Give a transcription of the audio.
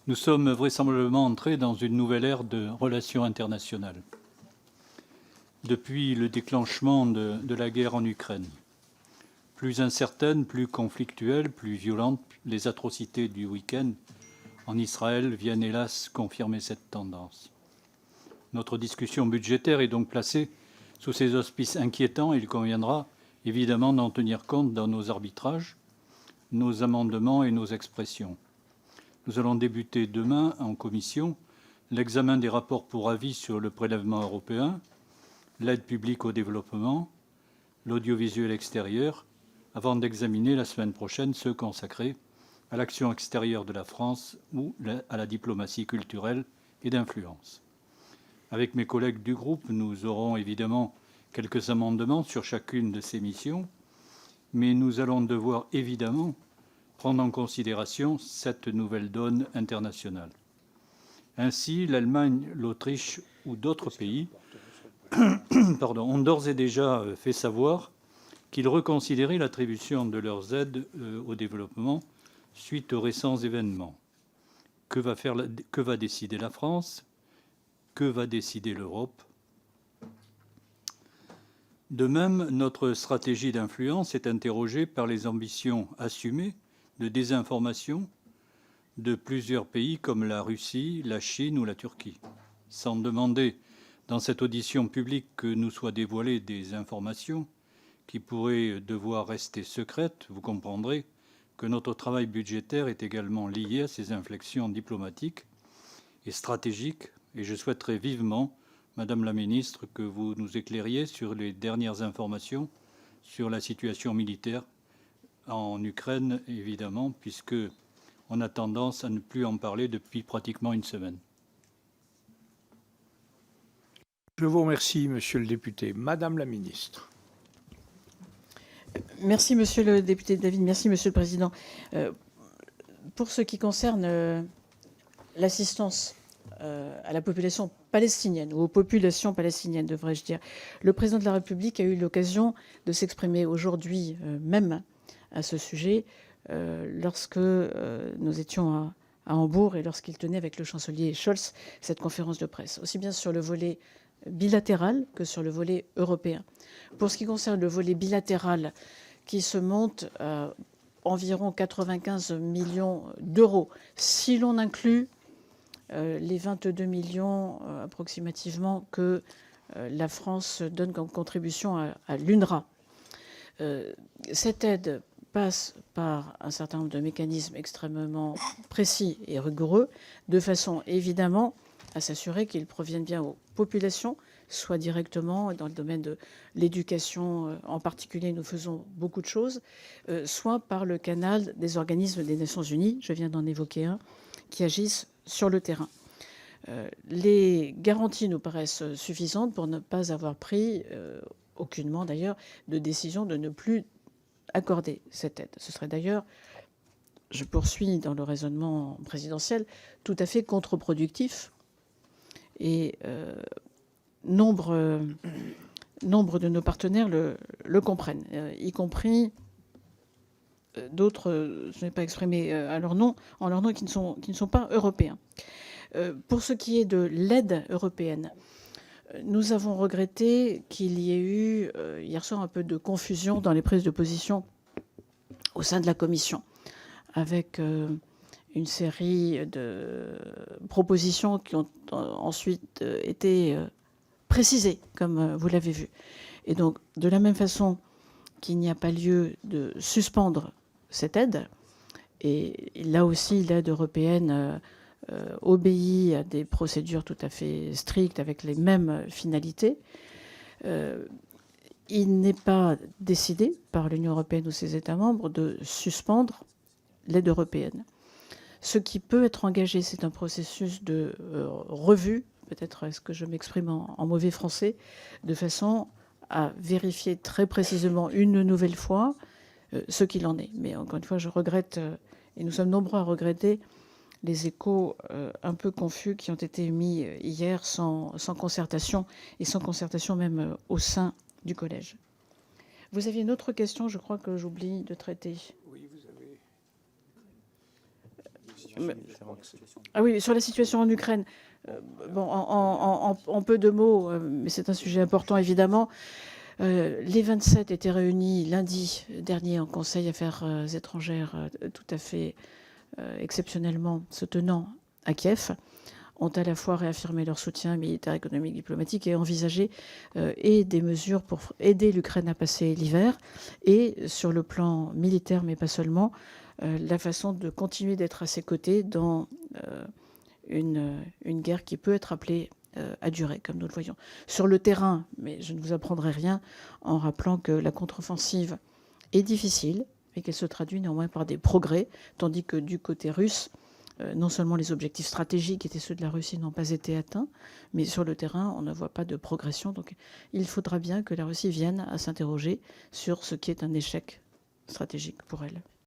Nous sommes vraisemblablement entrés dans une nouvelle ère de relations internationales. Depuis le déclenchement de la guerre en Ukraine, plus incertaine, plus conflictuelle, plus violente, les atrocités du week-end en Israël viennent hélas confirmer cette tendance. Notre discussion budgétaire est donc placée sous ces auspices inquiétants et il conviendra évidemment d'en tenir compte dans nos arbitrages, nos amendements et nos expressions. Nous allons débuter demain en commission l'examen des rapports pour avis sur le prélèvement européen, l'aide publique au développement, l'audiovisuel extérieur, avant d'examiner la semaine prochaine ceux consacrés à l'action extérieure de la France ou à la diplomatie culturelle et d'influence. Avec mes collègues du groupe, nous aurons évidemment quelques amendements sur chacune de ces missions, mais nous allons devoir évidemment prendre en considération cette nouvelle donne internationale. Ainsi, l'Allemagne, l'Autriche ou d'autres pays ont d'ores et déjà fait savoir qu'ils reconsidéraient l'attribution de leurs aides au développement suite aux récents événements. Que va décider la France? Que va décider l'Europe? De même, notre stratégie d'influence est interrogée par les ambitions assumées de désinformation de plusieurs pays comme la Russie, la Chine ou la Turquie. Sans demander dans cette audition publique que nous soient dévoilées des informations qui pourraient devoir rester secrètes, vous comprendrez que notre travail budgétaire est également lié à ces inflexions diplomatiques et stratégiques, et je souhaiterais vivement, Madame la Ministre, que vous nous éclairiez sur les dernières informations sur la situation militaire en Ukraine, évidemment, puisqu'on a tendance à ne plus en parler depuis pratiquement une semaine. Je vous remercie, Monsieur le député. Madame la Ministre. Merci, Monsieur le député David. Merci, Monsieur le Président. Pour ce qui concerne l'assistance à la population palestinienne, ou aux populations palestiniennes, devrais-je dire, le Président de la République a eu l'occasion de s'exprimer aujourd'hui même à ce sujet lorsque nous étions à Hambourg et lorsqu'il tenait avec le chancelier Scholz cette conférence de presse, aussi bien sur le volet bilatéral que sur le volet européen. Pour ce qui concerne le volet bilatéral, qui se monte à environ 95 millions d'euros, si l'on inclut les 22 millions approximativement que la France donne comme contribution à l'UNRWA. Cette aide passe par un certain nombre de mécanismes extrêmement précis et rigoureux, de façon évidemment à s'assurer qu'ils proviennent bien aux populations, soit directement dans le domaine de l'éducation en particulier, nous faisons beaucoup de choses, soit par le canal des organismes des Nations Unies, je viens d'en évoquer un, qui agissent sur le terrain. Les garanties nous paraissent suffisantes pour ne pas avoir pris, aucunement d'ailleurs, de décision de ne plus accorder cette aide. Ce serait d'ailleurs, je poursuis dans le raisonnement présidentiel, tout à fait contre-productif. Et nombre de nos partenaires le comprennent, y compris d'autres, je n'ai pas exprimé en leur nom, qui ne sont pas européens. Pour ce qui est de l'aide européenne, nous avons regretté qu'il y ait eu hier soir un peu de confusion dans les prises de position au sein de la Commission, avec une série de propositions qui ont ensuite été précisées, comme vous l'avez vu. Et donc, de la même façon qu'il n'y a pas lieu de suspendre cette aide, et là aussi, l'aide européenne obéit à des procédures tout à fait strictes avec les mêmes finalités, il n'est pas décidé par l'Union européenne ou ses États membres de suspendre l'aide européenne. Ce qui peut être engagé, c'est un processus de revue, peut-être est-ce que je m'exprime en mauvais français, de façon à vérifier très précisément une nouvelle fois ce qu'il en est. Mais encore une fois, je regrette, et nous sommes nombreux à regretter, les échos un peu confus qui ont été émis hier sans concertation, et sans concertation même au sein du collège. Vous aviez une autre question, je crois que j'oublie de traiter. Oui, vous avez... Ah oui, sur la situation en Ukraine, bon, en peu de mots, mais c'est un sujet important évidemment. Les 27 étaient réunis lundi dernier en Conseil Affaires étrangères, tout à fait exceptionnellement se tenant à Kiev, ont à la fois réaffirmé leur soutien militaire, économique, diplomatique et envisagé et des mesures pour aider l'Ukraine à passer l'hiver, et sur le plan militaire, mais pas seulement, la façon de continuer d'être à ses côtés dans une guerre qui peut être appelée à durer, comme nous le voyons. Sur le terrain, mais je ne vous apprendrai rien en rappelant que la contre-offensive est difficile, mais qu'elle se traduit néanmoins par des progrès, tandis que du côté russe, non seulement les objectifs stratégiques qui étaient ceux de la Russie n'ont pas été atteints, mais sur le terrain, on ne voit pas de progression. Donc il faudra bien que la Russie vienne à s'interroger sur ce qui est un échec stratégique pour elle.